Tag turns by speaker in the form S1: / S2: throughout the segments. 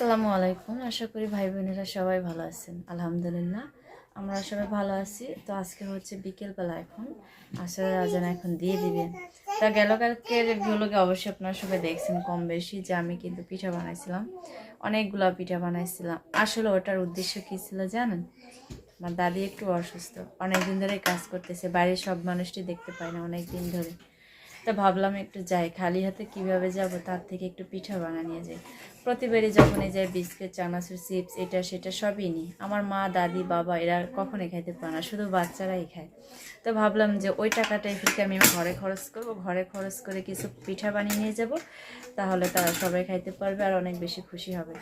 S1: আসসালামু আলাইকুম। আশা করি ভাই বোনেরা সবাই ভালো আছেন। আলহামদুলিল্লাহ আমরা সবাই ভালো আছি। তো আজকে হচ্ছে বিকেলবেলা, এখন আসরের আজান এখন দিয়ে দিবে। তা গেল কালকের ভিডিওগুলোকে অবশ্যই আপনারা সবাই দেখছেন কম বেশি, যে আমি কিন্তু পিঠা বানাইছিলাম, অনেকগুলো পিঠা বানাইছিলাম। আসলে ওটার উদ্দেশ্য কী ছিল জানেন? আমার দাদি একটু অসুস্থ, অনেকদিন ধরে কাজ করতেছে, বাড়ির সব মানুষটি দেখতে পায় না অনেক দিন ধরে। তা ভাবলাম একটু যাই, খালি হাতে কিভাবে যাব, তার থেকে একটু পিঠা বানা নিয়ে যাই। প্রতিবারই যখনই যাই বিস্কিট, চানাচুর, চিপস, এটা সেটা সবই নিই। আমার মা, দাদি, বাবা এরা কখনোই খাইতে পারে না, শুধু বাচ্চারাই খায়। তো ভাবলাম যে ওই টাকাটাই ফিরকে আমি ঘরে খরচ করব, ঘরে খরচ করে কিছু পিঠা বানিয়ে নিয়ে যাব, তাহলে তারা সবাই খাইতে পারবে আর অনেক বেশি খুশি হবে।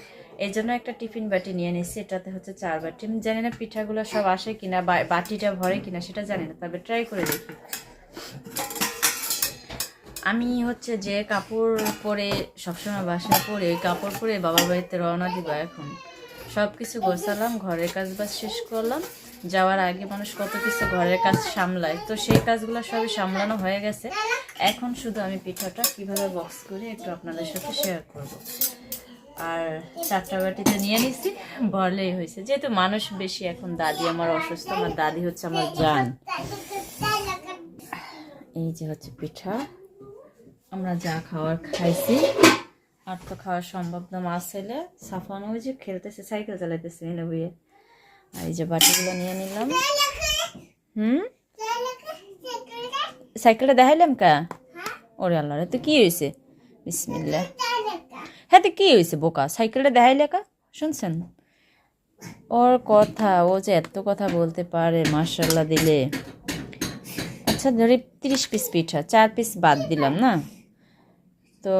S1: এই জন্য একটা টিফিন বাটি নিয়ে নিচ্ছি, এটাতে হচ্ছে 4 বাটি। আমি জানি না পিঠাগুলো সব আসে কিনা, বাটিটা ভরে কিনা সেটা জানি না, তবে ট্রাই করে দেখি। আমি হচ্ছে যে কাপড় পরে সবসময় বাসায় পরে, ওই কাপড় পরে বাবার বাড়িতে রওনা দিব। এখন সব কিছু গোছালাম, ঘরের কাজ বাজ শেষ করলাম। যাওয়ার আগে মানুষ কত কিছু ঘরের কাজ সামলায়, তো সেই কাজগুলো সবই সামলানো হয়ে গেছে। এখন শুধু আমি পিঠাটা কিভাবে বক্স করে একটু আপনাদের সাথে শেয়ার করব। আর 4টা বাটিতে নিয়ে নিছি, বলেই হয়েছে। যেহেতু মানুষ বেশি, এখন দাদি আমার অসুস্থ, আমার দাদি হচ্ছে আমার জান। এই যে হচ্ছে পিঠা, আমরা যা খাওয়ার খাইছি, আর তো খাওয়া সম্ভব না। মাছ ছেলে সাফানো ওই যে খেলতেছে, সাইকেল চালাইতেছে এনে বুয়ে। আর এই যে বাটিগুলো নিয়ে নিলাম। সাইকেলটা দেখাইলাম কা? ওরে আল্লাহ রে, তো কি হয়েছে? বিসমিল্লাহ। হ্যাঁ, তো কি হয়েছে বোকা? সাইকেলটা দেখাইলে কা? শুনছেন ওর কথা? ও যে এত কথা বলতে পারে, মাশাল্লাহ দিলে। আচ্ছা ধরি 30 পিস পিঠা, 4 পিস বাদ দিলাম না, তো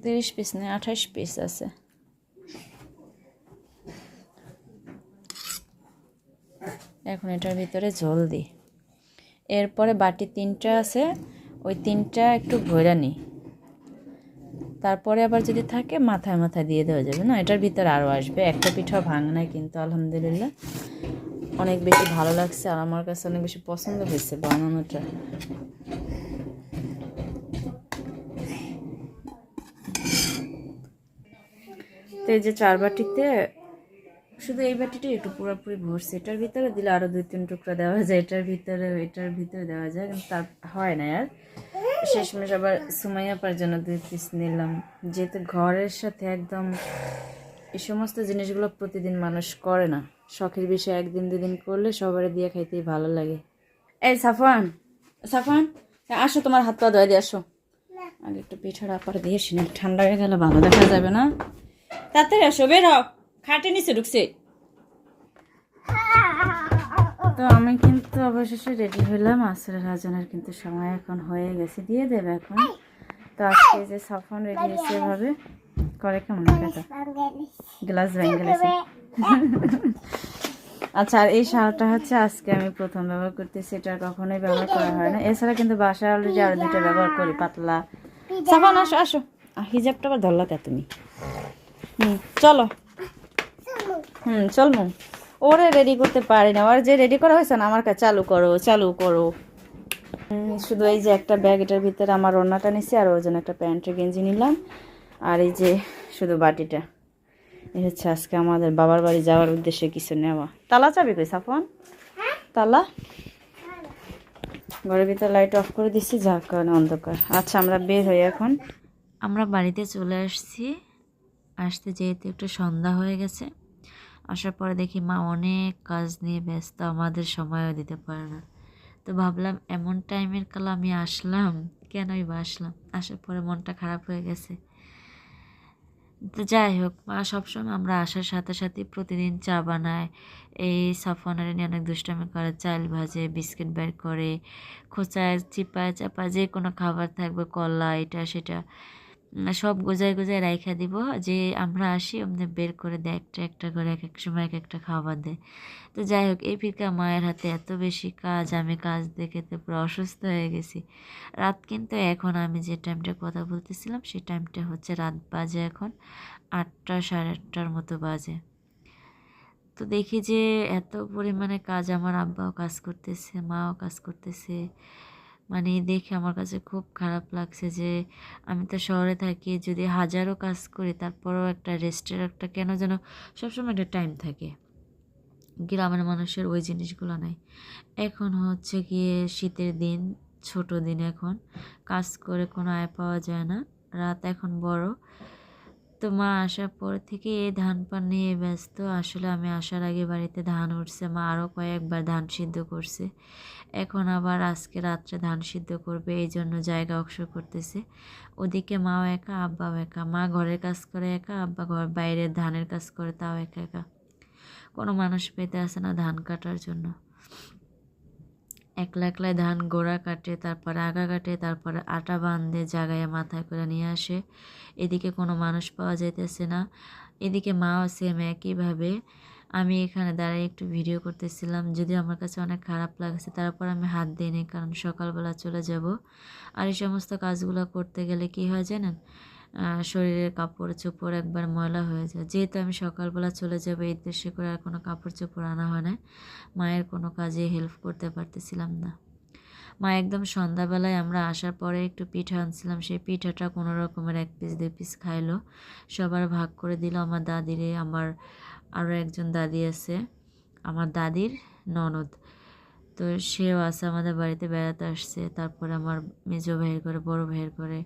S1: 30 পিস নেই, 28 পিস আছে। এখন এটার ভিতরে ঝোল দিই। এরপরে বাটি 3টা আছে, ওই 3টা একটু ভইরা নিই। তারপরে আবার যদি থাকে মাথায় মাথায় দিয়ে দেওয়া যাবে না, এটার ভিতরে আরও আসবে। একটা পিঠাও ভাঙ নাই কিন্তু, আলহামদুলিল্লাহ অনেক বেশি ভালো লাগছে, আর আমার কাছে অনেক বেশি পছন্দ হয়েছে বানানোটা। তো এই যে 4 বাটিতে শুধু এই বাটিটা একটু পুরোপুরি ভরছে, এটার ভিতরে দিলে আরও 2-3 টুকরা দেওয়া যায়, এটার ভিতরে দেওয়া যায়, কিন্তু তার হয় না। আর শেষমেশ আবার সুমাইয়াপার জন্য 2 পিস নিলাম, যেহেতু ঘরের সাথে একদম এই সমস্ত জিনিসগুলো প্রতিদিন মানুষ করে না, শখের বিষয় 1 দিন 2 দিন করলে সবারই দিয়ে খাইতেই ভালো লাগে। এই সাফান, সাফান আসো, তোমার হাত পা ধুয়ে দিয়ে আসো। আগে একটু পিঠার আপার দিয়ে শুনে, ঠান্ডা হয়ে গেলে ভালো দেখা যাবে না। তাড়াতাড়ি আসো, বের হও, খাটে নিচে ঢুকছে। তো আমি কিন্তু অবশেষে রেডি হলাম, আসরের আজানের কিন্তু সময় এখন হয়ে গেছে, দিয়ে দেবে এখন। তো আজকে যে সাফন রেডি হয়েছে এভাবে করে, কেমন কথা গ্লাস ভেঙে গেছে। আচ্ছা, আর এই শালটা হচ্ছে আজকে আমি প্রথম ব্যবহার করতেছি, এটা কখনোই ব্যবহার করা হয় না। এছাড়া কিন্তু বাসায় অলরেডি আরো 2টা ব্যবহার করি, পাতলা। সাফন আসো আসো, হিজাবটা আবার ধরলা কে তুমি? চলো। চল মু। ওরে রেডি করতে পারি না, ওর যে রেডি করা হয়েছে না আমার কাছে, চালু করো চালু করো। শুধু এই যে একটা ব্যাগ, এটার ভিতরে আমার ওড়নাটা নিছি, আর ওর জন্য একটা প্যান্টের গেঞ্জি নিলাম। আর এই যে শুধু বাটিটা, এই হচ্ছে আজকে আমাদের বাবার বাড়ি যাওয়ার উদ্দেশ্যে কিছু নেওয়া। তালা চাবি কই সাফন? তালা ঘরের ভিতরে লাইট অফ করে দিচ্ছি, যার কারণে অন্ধকার। আচ্ছা, আমরা বের হই এখন।
S2: আমরা বাড়িতে চলে আসতে যেহেতু একটু সন্ধ্যা হয়ে গেছে, আসার পরে দেখি মা অনেক কাজ নিয়ে ব্যস্ত, আমাদের সময়ও দিতে পারে না। তো ভাবলাম এমন টাইমের কালে আমি আসলাম, কেনই বা আসলাম। আসার পরে মনটা খারাপ হয়ে গেছে। তো যাই হোক, মা সবসময় আমরা আসার সাথে সাথে প্রতিদিন চা বানায়, এই সাফওয়ানের নিয়ে অনেক দুষ্টামি করে, চাল ভাজে, বিস্কিট বের করে, খোঁচায়, চিপায় চাপায়, যে কোনো খাবার থাকবে, কলা এটা সেটা সব গোজায় গোজায় রাইখা দিব, যে আমরা আসি আমাদের বের করে দেয় একটা একটা করে, এক এক সময় এক একটা খাবার দেয়। তো যাই হোক, এই ফিরকা মায়ের হাতে এত বেশি কাজ, আমি কাজ দেখে তো পুরো অসুস্থ হয়ে গেছি। রাত কিন্তু এখন আমি যে টাইমটা কথা বলতেছিলাম, সেই টাইমটা হচ্ছে রাত বাজে এখন 8টা, সাড়ে 8টার মতো বাজে। তো দেখি যে এত পরিমাণে কাজ, আমার আব্বাও কাজ করতেছে, মাও কাজ করতেছে। মানে দেখে আমার কাছে খুব খারাপ লাগছে যে আমি তো শহরে থাকি, যদি হাজারো কাজ করি তারপরেও একটা রেস্টের একটা কেন যেন সবসময় একটা টাইম থাকে। গ্রামের মানুষের ওই জিনিসগুলো নাই। এখন হচ্ছে গিয়ে শীতের দিন, ছোট দিন, এখন কাজ করে কোনো আয় পাওয়া যায় না। রাত এখন বড়, তো মা আসার পর থেকে এই ধান পান নিয়ে ব্যস্ত। আসলে আমি আসার আগে বাড়িতে ধান উঠছে, মা আরও কয়েকবার ধান সিদ্ধ করছে। এখন আবার আজকে রাত্রে ধান সিদ্ধ করবে, এই জন্য জায়গা অক্সর করতেছে। ওদিকে মাও একা, আব্বাও একা। মা ঘরের কাজ করে একা, আব্বা বাইরের ধানের কাজ করে, তাও একা একা। কোনো মানুষ পেতে আসে না ধান কাটার জন্য। একলা একলাই ধান গোড়া কাটে, তারপরে আগা কাটে, তারপরে আটা বাঁধে জাগায় মাথায় করে নিয়ে আসে। এদিকে কোনো মানুষ পাওয়া যাইতেছে না। এদিকে মাও সেম একইভাবে। আমি এখানে দাঁড়িয়ে একটু ভিডিও করতেছিলাম, যদিও আমার কাছে অনেক খারাপ লাগছে, তারপর আমি হাত দিইনি, কারণ সকালবেলা চলে যাব। আর এই সমস্ত কাজগুলো করতে গেলে কি হয় জানেন, শরীরের কাপড় চোপড় একবার ময়লা হয়ে যায়। যেহেতু আমি সকালবেলা চলে যাবো এই উদ্দেশ্যে করে আর কোনো কাপড় চোপড় আনা হয় না, মায়ের কোনো কাজে হেল্প করতে পারতেছিলাম না। মা একদম সন্ধ্যাবেলায় আমরা আসার পরে একটু পিঠা আনছিলাম, সেই পিঠাটা কোনো রকমের 1 পিস 2 পিস খাইলো, সবার ভাগ করে দিল। আমার দাদিরে, আমার আরও একজন দাদি আছে, আমার দাদির ননদ, তো সেও আছে আমাদের বাড়িতে বেড়াতে আসছে। তারপরে আমার মেজো ভাইয়ের করে, বড় ভাইয়ের করে,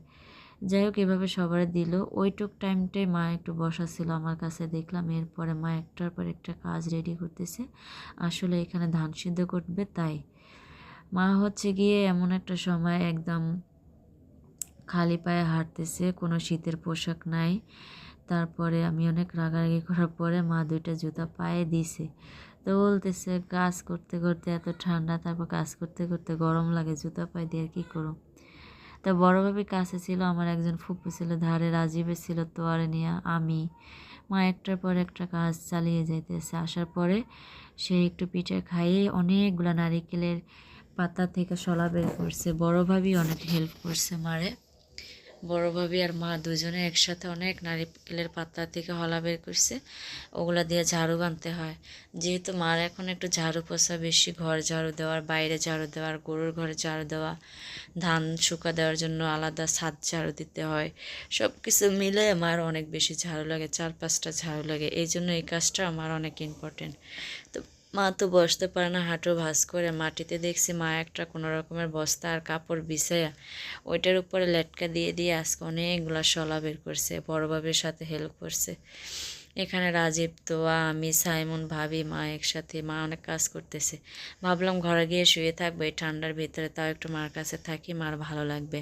S2: যাই হোক এভাবে সবার দিল। ওইটুক টাইমটাই মা একটু বসা ছিল আমার কাছে, দেখলাম। এরপরে মা একটার পর একটা কাজ রেডি করতেছে। আসলে এখানে ধান সিদ্ধ করবে, তাই মা হচ্ছে গিয়ে এমন একটা সময় একদম খালি পায়ে হাঁটতেছে, কোনো শীতের পোশাক নাই। তারপরে আমি অনেক রাগারাগি করার পরে মা 2টা জুতা পায়ে দিছে। তো বলতেছে কাজ করতে করতে এত ঠান্ডা, তারপর কাজ করতে করতে গরম লাগে, জুতা পায়ে দিয়ে আর কী করো। তা বড় ভাবি কাছে ছিল, আমার একজন ফুপু ছিল ধারে, রাজীবে ছিল তোয়ারে নিয়া, আমি। মা একটার পর একটা কাজ চালিয়ে যাইতেছে। আসার পরে সে একটু পিঠে খাইয়ে অনেকগুলা নারিকেলের পাতা থেকে শলা বের করছে। বড় ভাবি অনেক হেল্প করছে মারে। বড় ভাবি আর মা দুজনে একসাথে অনেক নারিকেলের পাতা থেকে হলা বের করছে, ওগুলা দিয়ে ঝাড়ু বানতে হয়। যেহেতু মার এখন একটু ঝাড়ু পোছা বেশি, ঘর ঝাড়ু দেওয়ার, বাইরে ঝাড়ু দেওয়ার, গরুর ঘরে ঝাড়ু দেওয়া, ধান শুকা দেওয়ার জন্য আলাদা ছাদ ঝাড়ু দিতে হয়, সব কিছু মিলে আমার অনেক বেশি ঝাড়ু লাগে, 4-5টা ঝাড়ু লাগে। এই জন্য এই কাজটা আমার অনেক ইম্পর্টেন্ট। তো মা তো বসতে পারে না, হাঁটু ভাঁজ করে। মাটিতে দেখছি মা একটা কোনো রকমের বস্তা আর কাপড় বিছাইয়া ওইটার উপরে লেটকা দিয়ে দিয়ে আজকে অনেকগুলা শলা বের করছে, বড়োভাবের সাথে হেল্প করছে। এখানে রাজীব, তোয়া, আমি, সাইমন, ভাবি, মা একসাথে। মা অনেক কাজ করতেছে। ভাবলাম ঘরে গিয়ে শুয়ে থাকবো এই ঠান্ডার ভিতরে, তাও একটু মার কাছে থাকি, মার ভালো লাগবে।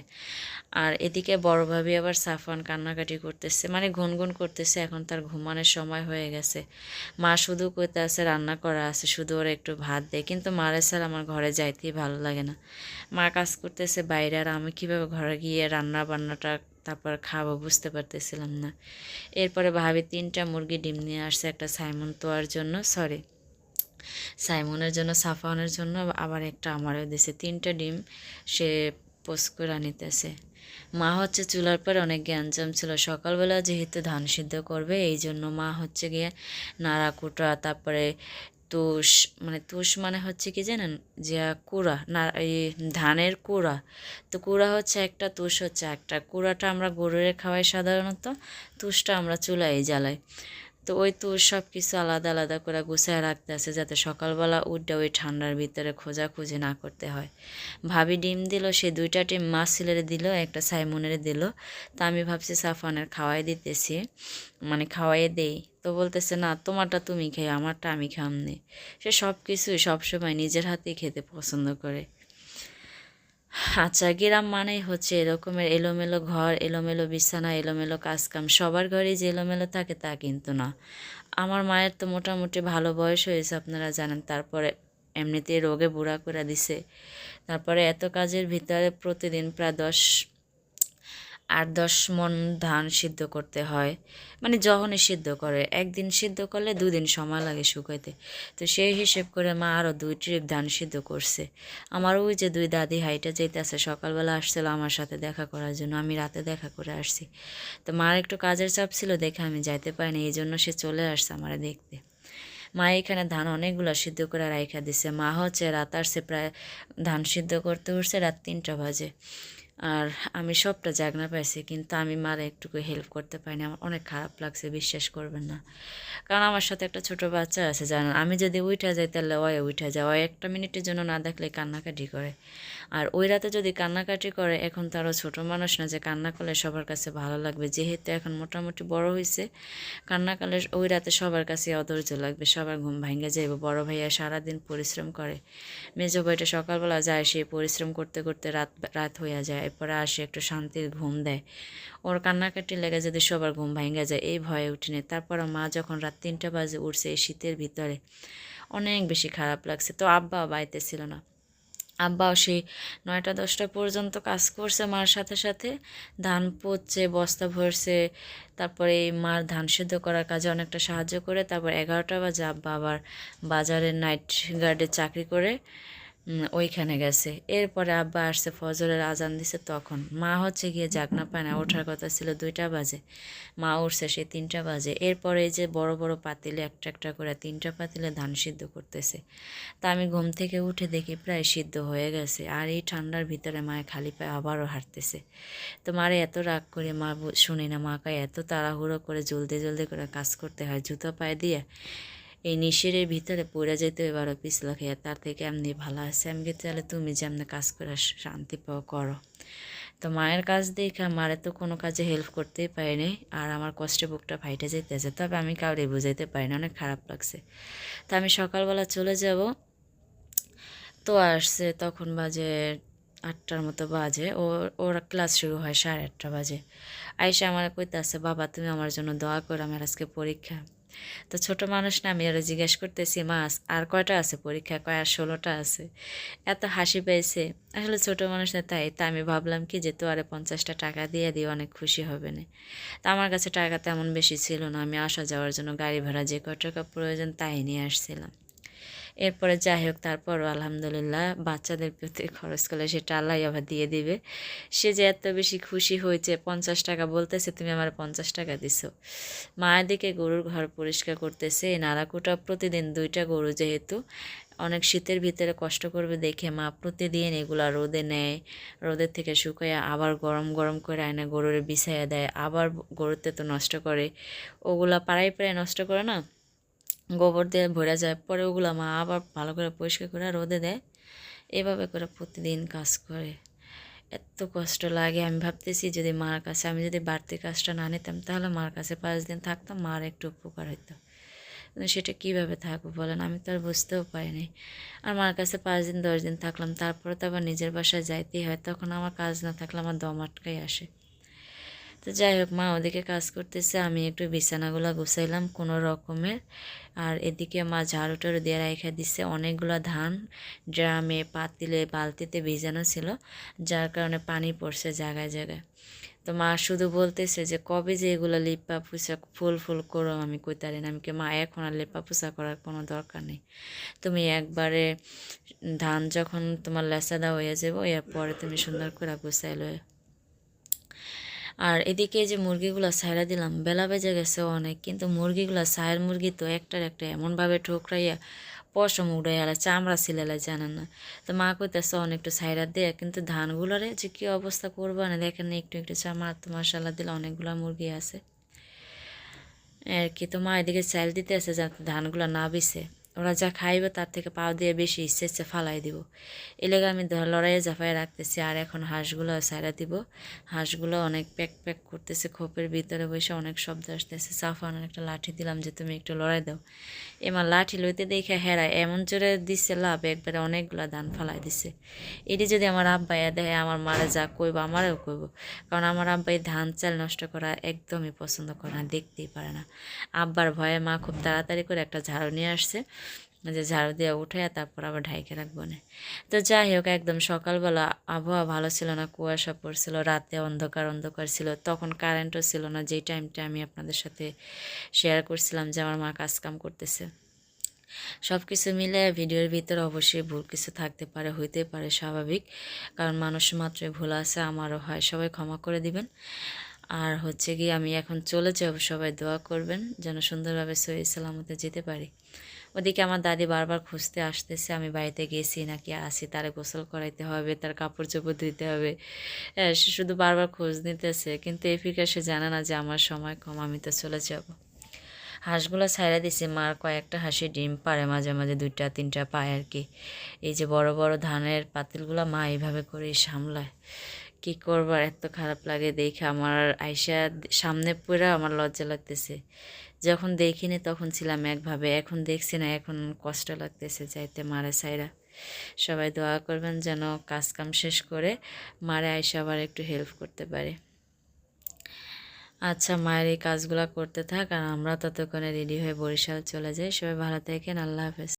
S2: আর এদিকে বড় ভাবি আবার সাফওয়ান কান্নাকাটি করতেছে, মানে গুনগুন করতেছে, এখন তার ঘুমানোর সময় হয়ে গেছে। মা শুধু কইতে আছে রান্না করা আছে, শুধু ওরা একটু ভাত দেয়, কিন্তু মারে স্যার আমার ঘরে যাইতেই ভালো লাগে না। মা কাজ করতেছে বাইরে, আর আমি কীভাবে ঘরে গিয়ে রান্না বান্নাটা তারপর খাবো বুঝতে পারতেছিলাম না। এরপরে ভাবি 3টা মুরগি ডিম নিয়ে আসছে, একটা সাইমন তোয়ার জন্য, সরি সাইমনের জন্য, সাফওয়ানের জন্য, আবার একটা আমারও দিছে। 3টা ডিম সে পোস্ট করে নিতেছে। মা হচ্ছে চুলার পরে অনেক গ্যাঞ্জাম ছিল, সকালবেলা যেহেতু ধান সিদ্ধ করবে এই জন্য মা হচ্ছে গিয়ে নাড়াকুটা, তারপরে তুষ, মানে তুষ মানে হচ্ছে কি জানেন, যে কুড়া না, এই ধানের কুড়া। তো কুড়া হচ্ছে একটা, তুষ হচ্ছে একটা। কুড়াটা আমরা গরুরে খাওয়াই সাধারণত, তুষটা আমরা চুলায় জ্বালাই। তো ওই তো সব কিছু আলাদা আলাদা করে গুছায় রাখতে আছে, যাতে সকালবেলা উঠে ওই ঠান্ডার ভিতরে খোঁজাখুঁজি না করতে হয়। ভাবি ডিম দিল, সে 2টা ডিম মা ছেলেরে দিল, একটা সাইমনের দিল। তা আমি ভাবছি সাফানের খাওয়াই দিতেছি, মানে খাওয়াইয়ে দেই। তো বলতেছে না তোমারটা তুমি খেয়ে, আমারটা আমি খামনি। সে সব কিছুই সবসময় নিজের হাতেই খেতে পছন্দ করে। আচ্ছা, গ্রাম মানেই হচ্ছে এরকমের এলোমেলো ঘর, এলোমেলো বিছানা, এলোমেলো কাজকাম। সবার ঘরেই যে এলোমেলো থাকে তা কিন্তু না। আমার মায়ের তো মোটামুটি ভালো বয়স হয়েছে, আপনারা জানেন, তারপরে এমনিতেই রোগে বুড়া করে দিছে। তারপরে এত কাজের ভিতরে প্রতিদিন প্রায় 8-10 মণ ধান সিদ্ধ করতে হয়, মানে যখনই সিদ্ধ করে, একদিন সিদ্ধ করলে 2 দিন সময় লাগে শুকাইতে। তো সেই হিসেব করে মা আরও 2 ট্রিপ ধান সিদ্ধ করছে। আমার ওই যে 2 দাদি হাইটা যেতেছে, সকালবেলা আসছিল আমার সাথে দেখা করার জন্য, আমি রাতে দেখা করে আসছি। তো মার একটু কাজের চাপ ছিল দেখে আমি যাইতে পারিনি, এই জন্য সে চলে আসছে আমার দেখতে। মা এখানে ধান অনেকগুলো সিদ্ধ করে রাইখা দিছে। মা হচ্ছে রাত আসছে প্রায় ধান সিদ্ধ করতে উঠছে রাত 3টা বাজে। আর আমি সবটা জাগনা পাইছি, কিন্তু আমি মারে একটুকু হেল্প করতে পারিনি। আমার অনেক খারাপ লাগছে, বিশ্বাস করবেন না। কারণ আমার সাথে একটা ছোট বাচ্চা আছে, জানেন, আমি যদি উঠা যাই তাহলে উঠা যায়, একটা মিনিটের জন্য না দেখলে কান্নাকাটি করে। আর ওই রাতে যদি কান্নাকাটি করে, এখন তো আরও ছোটো মানুষ না যে কান্না করলে সবার কাছে ভালো লাগবে। যেহেতু এখন মোটামুটি বড় হয়েছে, কান্নাকালে ওই রাতে সবার কাছে অধৈর্য লাগবে, সবার ঘুম ভাঙে যাইব। বড় ভাইয়া সারাদিন পরিশ্রম করে, মেজো ভাইটা সকালবেলা যায়, সে পরিশ্রম করতে করতে রাত রাত হইয়া যায়, এরপরে আসে একটু শান্তির ঘুম দেয়। ওর কান্নাকাটি লেগে যদি সবার ঘুম ভাঙে যায়, এই ভয়ে উঠিনি। তারপর মা যখন রাত 3টা বাজে উঠছে এই শীতের ভিতরে, অনেক বেশি খারাপ লাগছে। তো আব্বা বাড়িতে ছিল না, আব্বাও সেই 9টা 10টা পর্যন্ত কাজ করছে মার সাথে সাথে, ধান পচছে, বস্তা ভরছে, তারপরে এই মার ধান সিদ্ধ করার কাজে অনেকটা সাহায্য করে। তারপর 11টা বাজে আব্বা আবার বাজারে নাইট গার্ডে চাকরি করে ওইখানে গেছে। এরপরে আব্বা আসছে, ফজরের আজান দিছে, তখন মা হচ্ছে গিয়ে জাগনা পায় না, ওঠার কথা ছিল 2টা বাজে, মা উঠছে সেই 3টা বাজে। এরপরে এই যে বড় বড় পাতিলে একটা একটা করে 3টা পাতিলে ধান সিদ্ধ করতেছে। তা আমি ঘুম থেকে উঠে দেখি প্রায় সিদ্ধ হয়ে গেছে। আর এই ঠান্ডার ভিতরে মায়ে খালি পায়ে আবারও হাঁটতেছে। তো মারে এত রাগ করে মা শুনি না, মাকে এত তাড়াহুড়ো করে জলদি জলদি করে কাজ করতে হয়, জুতো পায়ে দিয়ে এই নিশিরের ভিতরে পড়ে যেতে এবারও পিছলা খেয়ে, তার থেকে এমনি ভালো আছে। আমি তাহলে তুমি যেমনি কাজ করে শান্তি পাও করো। তো মায়ের কাজ দেখে মারে তো কোনো কাজে হেল্প করতেই পারিনি, আর আমার কষ্টে বুকটা ফাইটে যেতেছে। তবে আমি কাউরে বুঝাইতে পারি না, অনেক খারাপ লাগছে। তো আমি সকালবেলা চলে যাব, তো আসছে তখন বাজে 8টার মতো বাজে। ওর ক্লাস শুরু হয় 8:30 বাজে। আইসা আমার কইতাছে, বাবা তুমি আমার জন্য দোয়া করো, আমার আজকে পরীক্ষা। তো ছোট মানুষ না, আমি ওরা জিজ্ঞেস করতেছি, মা আর কয়টা আছে পরীক্ষা? কয় আর 16টা আছে। এত হাসি পেয়েছে, আসলে ছোট মানুষ না, তাই তা আমি ভাবলাম কি যে তো আরে 50টা টাকা দিয়ে দিই, অনেক খুশি হবে না। তা আমার কাছে টাকা তেমন বেশি ছিল না, আমি আসা যাওয়ার জন্য গাড়ি ভাড়া যে কয় টাকা প্রয়োজন তাই নিয়ে আসছিলাম। এরপরে যাই হোক, তারপরও আলহামদুলিল্লাহ বাচ্চাদের প্রতি খরচ করলে সেটা আল্লাহ আবার দিয়ে দিবে। সে যে এত বেশি খুশি হয়েছে, 50 টাকা বলতেছে, তুমি আমার 50 টাকা দিছো। মায়ের দিকে গরুর ঘর পরিষ্কার করতেছে, নাড়াকুটা প্রতিদিন 2টা গরু, যেহেতু অনেক শীতের ভিতরে কষ্ট করবে দেখে মা প্রতিদিন এগুলা রোদে নেয়, রোদের থেকে শুকাইয়া আবার গরম গরম করে আয়না গরুরে বিছাইয়া দেয়, আবার গরুতে তো নষ্ট করে, ওগুলা পাড়ায় পাড়ায় নষ্ট করে না, গোবর দিয়ে ভরে যায়, পরে ওগুলো মা আবার ভালো করে পরিষ্কার করে রোদে দেয়। এভাবে করে প্রতিদিন কাজ করে, এত কষ্ট লাগে। আমি ভাবতেছি যদি মার কাছে আমি যদি বাড়তি কাজটা না নিতাম, তাহলে মার কাছে 5 দিন থাকতাম, মার একটু উপকার হতো। কিন্তু সেটা কীভাবে থাকবো বলেন, আমি তো আর বুঝতেও পারিনি। আর মার কাছে 5 দিন 10 দিন থাকলাম, তারপরে তো আবার নিজের বাসায় যাইতেই হয়, তখন আমার কাজ না থাকলে আমার দম আটকাই আসে। তো যাই হোক, মা ওদিকে কাজ করতেছে, আমি একটু বিছানাগুলো গুছাইলাম কোনো রকমের। আর এদিকে মা ঝাড়ু টাড়ু দিয়ে রাইখা দিচ্ছে। অনেকগুলো ধান ড্রামে, পাতিলে, বালতিতে ভিজানো ছিল, যার কারণে পানি পড়ছে জায়গায় জায়গায়। তো মা শুধু বলতেছে যে কবে যে এগুলো লিপা পুছা ফুল ফুল করো, আমি কইতারি না। আমি কি, মা এখন আর লেপা পুছা করার কোনো দরকার নেই, তুমি একবারে ধান যখন তোমার লেসাদা হয়ে যাবো, এরপরে তুমি সুন্দর করে গুছাইলো। আর এদিকে যে মুরগিগুলো ছাইড়া দিলাম, বেলা বেজে গেছে অনেক, কিন্তু মুরগিগুলো ছায়ের মুরগি তো একটার একটা এমনভাবে ঠোকরাইয়া পশম উড়ে এলা, চামড়া ছিলেলা, জানেন না। তো মা কইতেছে অনেকটু ছাইড়া দেয়, কিন্তু ধানগুলোরে যে কী অবস্থা করবো না, দেখেন একটু একটু চামড়া তো মশালা দিলে অনেকগুলো মুরগি আছে আর কি। তো মা এদিকে চাইল দিতে আছে যাতে ধানগুলো না বিছে, ওরা যা খাইবে তার থেকে পাও দিয়ে বেশি ইচ্ছে ইচ্ছে ফালাই দিব। এই লেগে আমি লড়াইয়ে জাফায় রাখতেছি। আর এখন হাঁসগুলো ছাইড়া দিব, হাঁসগুলো অনেক প্যাক প্যাক করতেছে, খোপের ভিতরে বসে অনেক শব্দ আসতেছে। সাফানের একটা লাঠি দিলাম যে তুমি একটু লড়াই দাও। এমা লাঠি লইতে দেখে হেরা এমন জোরে দিচ্ছে লাভ, একবারে অনেকগুলো ধান ফালাই দিছে। এটি যদি আমার আব্বাইয়া দেয়, আমার মারা যা কইব আমারও কইব, কারণ আমার আব্বাই ধান চাল নষ্ট করা একদমই পছন্দ করে না, দেখতেই পারে না। আব্বার ভয়ে মা খুব তাড়াতাড়ি করে একটা ঝাড়ু নিয়ে আসছে, যে ঝাড়ু দিয়ে উঠে তারপর আবার ঢাইকে রাখবো না। তো যাই হোক, একদম সকালবেলা আবহাওয়া ভালো ছিল না, কুয়াশা পড়ছিল, রাতে অন্ধকার অন্ধকার ছিল, তখন কারেন্টও ছিল না, যেই টাইমটা আমি আপনাদের সাথে শেয়ার করছিলাম যে আমার মা কাজকাম করতেছে। সব কিছু মিলে ভিডিওর ভিতরে অবশ্যই ভুল কিছু থাকতে পারে, হইতে পারে, স্বাভাবিক, কারণ মানুষ মাত্রই ভুল আছে, আমারও হয়, সবাই ক্ষমা করে দিবেন। আর হচ্ছে কি, আমি এখন চলে যাব, সবাই দোয়া করবেন যেন সুন্দরভাবে সহি সালামতে যেতে পারি। ওদিকে আমার দাদি বারবার খুঁজতে আসতেছে আমি বাড়িতে গেছি নাকি আসি, তারে গোসল করাইতে হবে, তার কাপড় চোপড় ধুইতে হবে। হ্যাঁ, সে শুধু বারবার খোঁজ নিতেছে, কিন্তু এফিকা সে জানে না যে আমার সময় কম, আমি তো চলে যাব। হাঁসগুলো ছাইড়া দিছি, মার কয়েকটা হাঁসি ডিম পারে মাঝে মাঝে, 2-3টা পায় আর কি। এই যে বড় বড় ধানের পাতিলগুলো মা এইভাবে করেই সামলায়। কি করবার, এত খারাপ লাগে দেখে আমার, আয়সা সামনে পড়ে আমার লজ্জা লাগতেছে। যখন দেখিনি তখন ছিলাম একভাবে, এখন দেখছি না, এখন কষ্ট লাগতেছে যাইতে মারে সাইরা। সবাই দোয়া করবেন যেন কাজ কাম শেষ করে মারে আয়সা আবার একটু হেল্প করতে পারে। আচ্ছা, মায়ের এই কাজগুলো করতে থাক আর আমরা ততক্ষণে রেডি হয়ে বরিশাল চলে যাই। সবাই ভালো থাকেন, আল্লাহ হাফেজ।